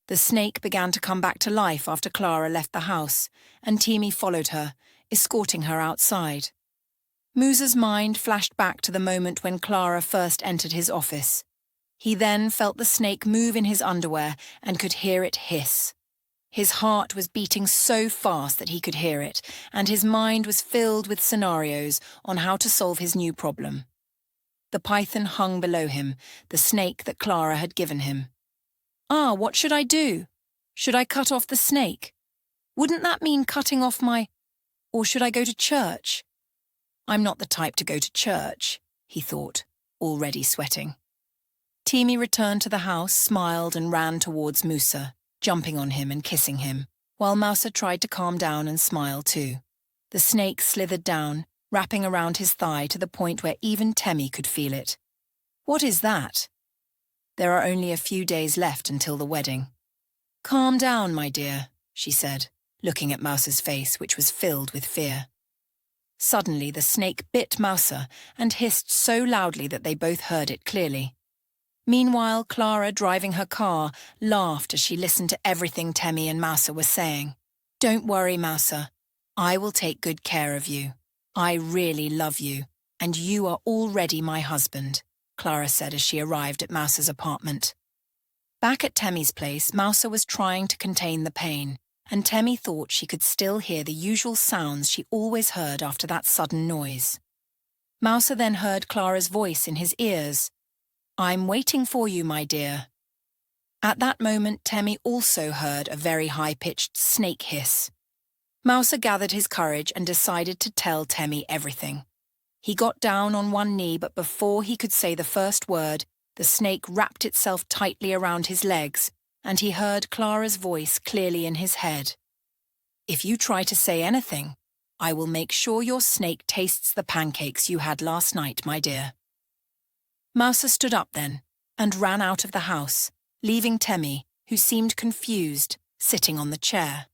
The snake began to come back to life after Clara left the house, and Timmy followed her, escorting her outside. Musa's mind flashed back to the moment when Clara first entered his office. He then felt the snake move in his underwear and could hear it hiss. His heart was beating so fast that he could hear it, and his mind was filled with scenarios on how to solve his new problem. The python hung below him, the snake that Clara had given him. What should I do? Should I cut off the snake? Wouldn't that mean cutting off my... Or should I go to church? I'm not the type to go to church, he thought, already sweating. Timmy returned to the house, smiled and ran towards Musa, jumping on him and kissing him, while Musa tried to calm down and smile too. The snake slithered down, wrapping around his thigh to the point where even Temmie could feel it. What is that? There are only a few days left until the wedding. Calm down, my dear, she said, looking at Mouse's face, which was filled with fear. Suddenly the snake bit Mousa and hissed so loudly that they both heard it clearly. Meanwhile, Clara, driving her car, laughed as she listened to everything Temmie and Mousa were saying. Don't worry, Mousa. I will take good care of you. I really love you, and you are already my husband, Clara said as she arrived at Mousa's apartment. Back at Temmie's place, Mousa was trying to contain the pain, and Temmie thought she could still hear the usual sounds she always heard after that sudden noise. Mousa then heard Clara's voice in his ears. I'm waiting for you, my dear. At that moment, Temmie also heard a very high-pitched snake hiss. Mousa gathered his courage and decided to tell Temmie everything. He got down on one knee, but before he could say the first word, the snake wrapped itself tightly around his legs, and he heard Clara's voice clearly in his head. If you try to say anything, I will make sure your snake tastes the pancakes you had last night, my dear. Mousa stood up then and ran out of the house, leaving Temmie, who seemed confused, sitting on the chair.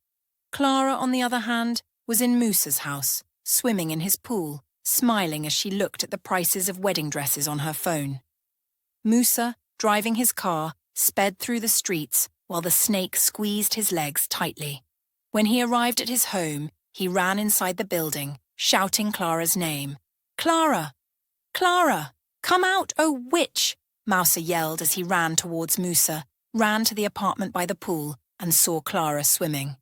Clara, on the other hand, was in Musa's house, swimming in his pool, smiling as she looked at the prices of wedding dresses on her phone. Musa, driving his car, sped through the streets while the snake squeezed his legs tightly. When he arrived at his home, he ran inside the building, shouting Clara's name. Clara! Clara! Come out, oh witch! Mousa yelled as he ran towards Musa, ran to the apartment by the pool, and saw Clara swimming.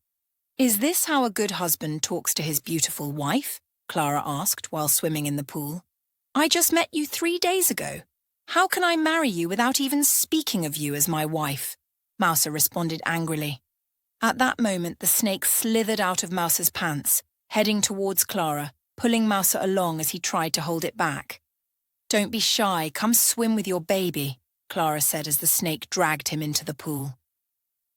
Is this how a good husband talks to his beautiful wife? Clara asked while swimming in the pool. I just met you 3 days ago. How can I marry you without even speaking of you as my wife? Mousa responded angrily. At that moment, the snake slithered out of Mousa's pants, heading towards Clara, pulling Mousa along as he tried to hold it back. Don't be shy, come swim with your baby, Clara said as the snake dragged him into the pool.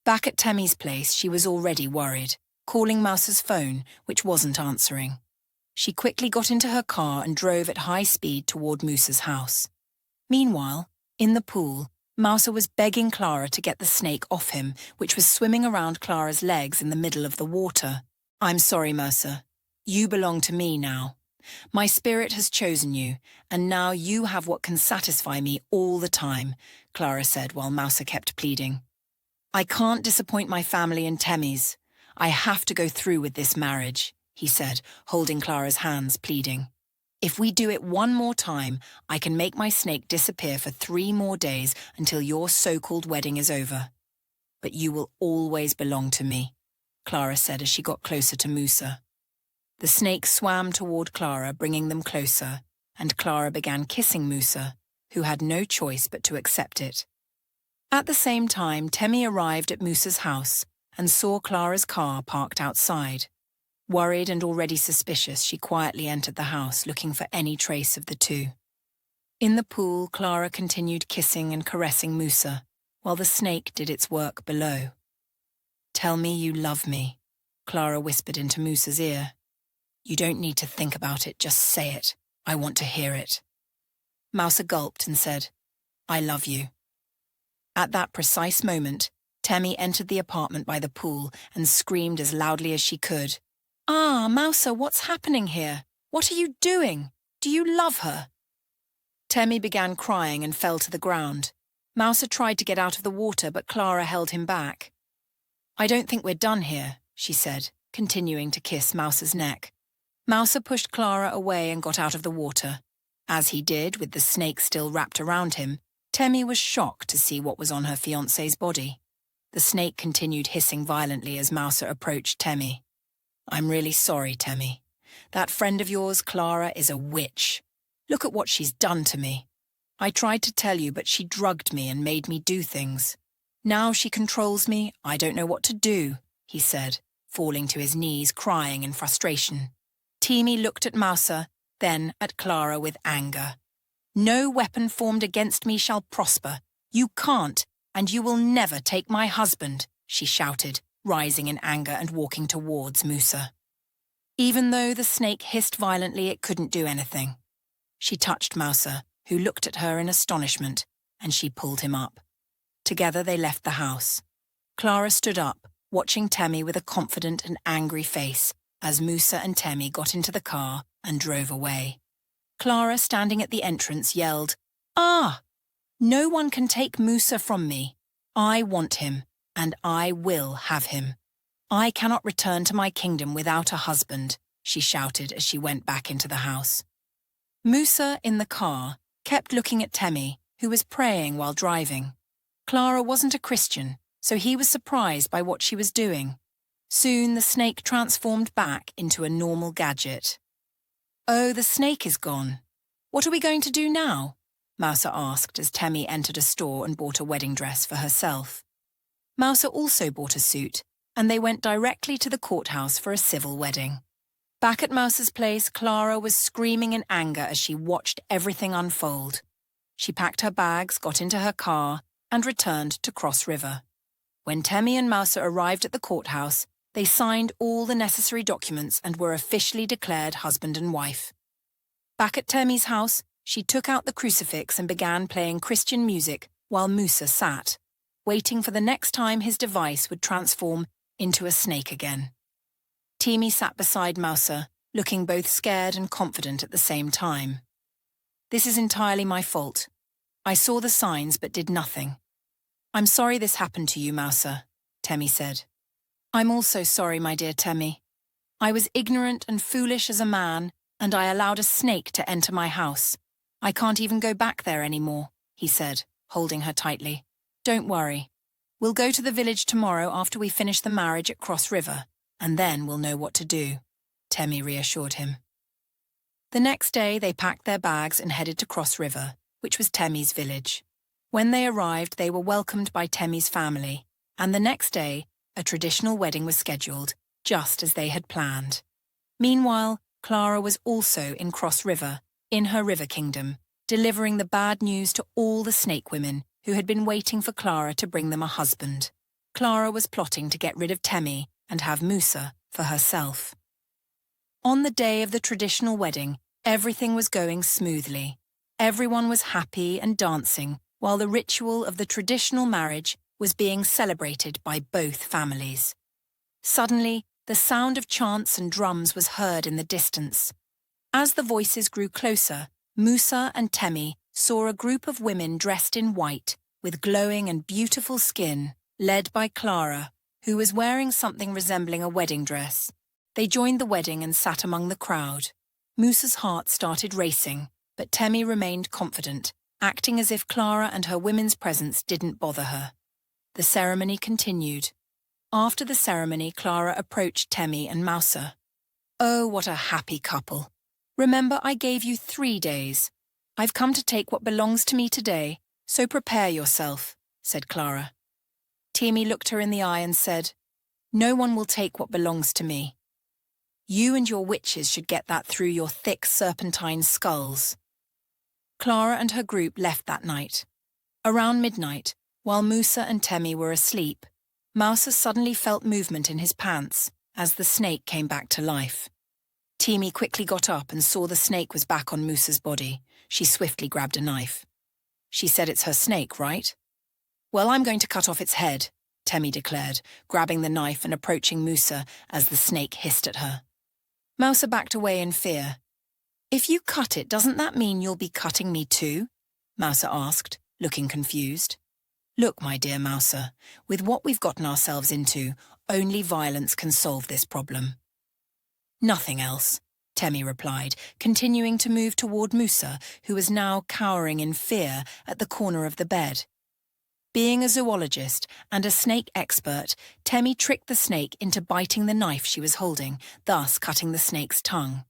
Back at Temmie's place, she was already worried, calling Mousa's phone, which wasn't answering. She quickly got into her car and drove at high speed toward Musa's house. Meanwhile, in the pool, Mousa was begging Clara to get the snake off him, which was swimming around Clara's legs in the middle of the water. I'm sorry, Mousa. You belong to me now. My spirit has chosen you, and now you have what can satisfy me all the time, Clara said while Mousa kept pleading. I can't disappoint my family and Temmie's. I have to go through with this marriage, he said, holding Clara's hands, pleading. If we do it one more time, I can make my snake disappear for 3 more days until your so-called wedding is over. But you will always belong to me, Clara said as she got closer to Musa. The snake swam toward Clara, bringing them closer, and Clara began kissing Musa, who had no choice but to accept it. At the same time, Temmie arrived at Musa's house and saw Clara's car parked outside. Worried and already suspicious, she quietly entered the house, looking for any trace of the two. In the pool, Clara continued kissing and caressing Musa, while the snake did its work below. Tell me you love me, Clara whispered into Musa's ear. You don't need to think about it, just say it. I want to hear it. Mousa gulped and said, I love you. At that precise moment, Temmie entered the apartment by the pool and screamed as loudly as she could. Mousa, what's happening here? What are you doing? Do you love her? Temmie began crying and fell to the ground. Mousa tried to get out of the water, but Clara held him back. I don't think we're done here, she said, continuing to kiss Mouser's neck. Mouser pushed Clara away and got out of the water. As he did, with the snake still wrapped around him, Temmie was shocked to see what was on her fiancé's body. The snake continued hissing violently as Mouser approached Temmie. I'm really sorry, Temmie. That friend of yours, Clara, is a witch. Look at what she's done to me. I tried to tell you, but she drugged me and made me do things. Now she controls me, I don't know what to do, he said, falling to his knees, crying in frustration. Temmie looked at Mouser, then at Clara with anger. No weapon formed against me shall prosper. You can't, and you will never take my husband, she shouted, rising in anger and walking towards Mouser. Even though the snake hissed violently, it couldn't do anything. She touched Mouser, who looked at her in astonishment, and she pulled him up. Together they left the house. Clara stood up, watching Temmie with a confident and angry face, as Mouser and Temmie got into the car and drove away. Clara, standing at the entrance, yelled, "Ah! No one can take Mouser from me. I want him, and I will have him. I cannot return to my kingdom without a husband," she shouted as she went back into the house. Mouser, in the car, kept looking at Temmie, who was praying while driving. Clara wasn't a Christian, so he was surprised by what she was doing. Soon the snake transformed back into a normal gadget. "Oh, the snake is gone. What are we going to do now?" Mouser asked as Temmie entered a store and bought a wedding dress for herself. Mouser also bought a suit, and they went directly to the courthouse for a civil wedding. Back at Mouser's place, Clara was screaming in anger as she watched everything unfold. She packed her bags, got into her car, and returned to Cross River. When Temmie and Mouser arrived at the courthouse, they signed all the necessary documents and were officially declared husband and wife. Back at Temmie's house, she took out the crucifix and began playing Christian music while Mouser sat, waiting for the next time his device would transform into a snake again. Temmie sat beside Mouser, looking both scared and confident at the same time. "This is entirely my fault. I saw the signs but did nothing. I'm sorry this happened to you, Mouser," Temmie said. "I'm also sorry, my dear Temmie. I was ignorant and foolish as a man, and I allowed a snake to enter my house. I can't even go back there anymore," he said, holding her tightly. "Don't worry. We'll go to the village tomorrow after we finish the marriage at Cross River, and then we'll know what to do," Temmie reassured him. The next day they packed their bags and headed to Cross River, which was Temmie's village. When they arrived, they were welcomed by Temmie's family, and the next day, a traditional wedding was scheduled, just as they had planned. Meanwhile, Clara was also in Cross River, in her river kingdom, delivering the bad news to all the snake women who had been waiting for Clara to bring them a husband. Clara was plotting to get rid of Temmie and have Mouser for herself. On the day of the traditional wedding, everything was going smoothly. Everyone was happy and dancing, while the ritual of the traditional marriage was being celebrated by both families. Suddenly, the sound of chants and drums was heard in the distance. As the voices grew closer, Mouser and Temmie saw a group of women dressed in white, with glowing and beautiful skin, led by Clara, who was wearing something resembling a wedding dress. They joined the wedding and sat among the crowd. Mouser's heart started racing, but Temmie remained confident, acting as if Clara and her women's presence didn't bother her. The ceremony continued. After the ceremony, Clara approached Temmie and Mouser. "Oh, what a happy couple. Remember, I gave you 3 days. I've come to take what belongs to me today, so prepare yourself," said Clara. Temmie looked her in the eye and said, "No one will take what belongs to me. You and your witches should get that through your thick serpentine skulls." Clara and her group left that night. Around midnight, while Mouser and Temmie were asleep, Mouser suddenly felt movement in his pants as the snake came back to life. Temmie quickly got up and saw the snake was back on Mouser's body. She swiftly grabbed a knife. "She said it's her snake, right?" "Well, I'm going to cut off its head," Temmie declared, grabbing the knife and approaching Mouser as the snake hissed at her. Mouser backed away in fear. "If you cut it, doesn't that mean you'll be cutting me too?" Mouser asked, looking confused. Look, my dear Mouser, with what we've gotten ourselves into, only violence can solve this problem. Nothing else, Temmie replied, continuing to move toward Musa, who was now cowering in fear at the corner of the bed. Being a zoologist and a snake expert, Temmie tricked the snake into biting the knife she was holding, thus cutting the snake's tongue.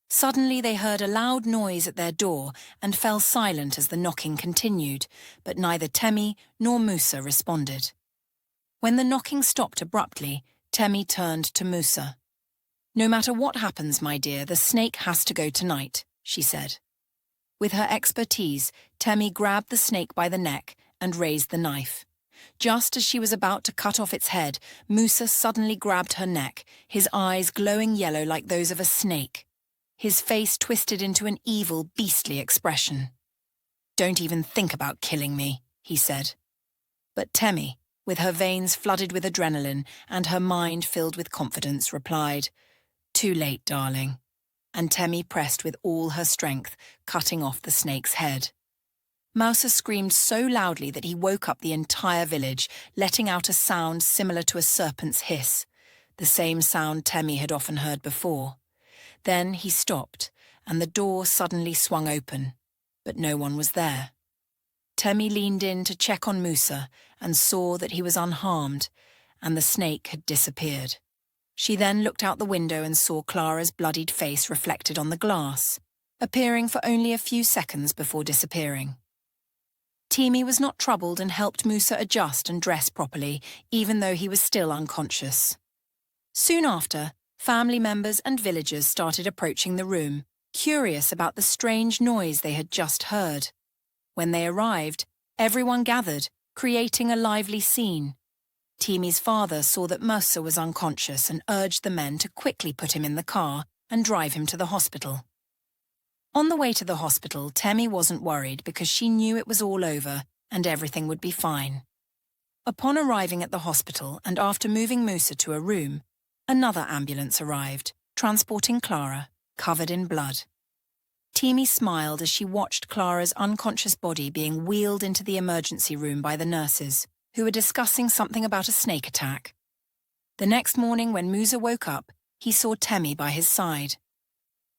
Suddenly they heard a loud noise at their door and fell silent as the knocking continued, but neither Temmie nor Musa responded. When the knocking stopped abruptly, Temmie turned to Musa. "No matter what happens, my dear, the snake has to go tonight," she said. With her expertise, Temmie grabbed the snake by the neck and raised the knife. Just as she was about to cut off its head, Musa suddenly grabbed her neck, his eyes glowing yellow like those of a snake. His face twisted into an evil, beastly expression. "Don't even think about killing me," he said. But Temmie, with her veins flooded with adrenaline and her mind filled with confidence, replied, "Too late, darling." And Temmie pressed with all her strength, cutting off the snake's head. Mouser screamed so loudly that he woke up the entire village, letting out a sound similar to a serpent's hiss, the same sound Temmie had often heard before. Then he stopped, and the door suddenly swung open, but no one was there. Temmie leaned in to check on Musa and saw that he was unharmed, and the snake had disappeared. She then looked out the window and saw Clara's bloodied face reflected on the glass, appearing for only a few seconds before disappearing. Temmie was not troubled and helped Musa adjust and dress properly, even though he was still unconscious. Soon after, family members and villagers started approaching the room, curious about the strange noise they had just heard. When they arrived, everyone gathered, creating a lively scene. Temmie's father saw that Musa was unconscious and urged the men to quickly put him in the car and drive him to the hospital. On the way to the hospital, Temmie wasn't worried because she knew it was all over and everything would be fine. Upon arriving at the hospital and after moving Musa to a room, another ambulance arrived, transporting Clara, covered in blood. Temmie smiled as she watched Clara's unconscious body being wheeled into the emergency room by the nurses, who were discussing something about a snake attack. The next morning when Musa woke up, he saw Temmie by his side.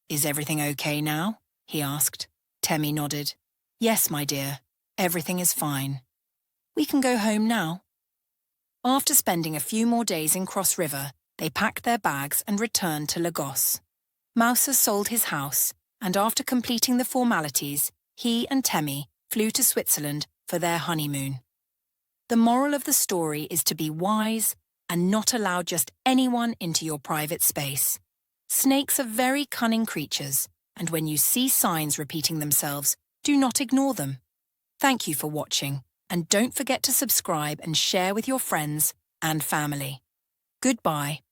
"Is everything okay now?" he asked. Temmie nodded. "Yes, my dear, everything is fine. We can go home now." After spending a few more days in Cross River, they packed their bags and returned to Lagos. Mouser sold his house, and after completing the formalities, he and Temmie flew to Switzerland for their honeymoon. The moral of the story is to be wise and not allow just anyone into your private space. Snakes are very cunning creatures, and when you see signs repeating themselves, do not ignore them. Thank you for watching, and don't forget to subscribe and share with your friends and family. Goodbye.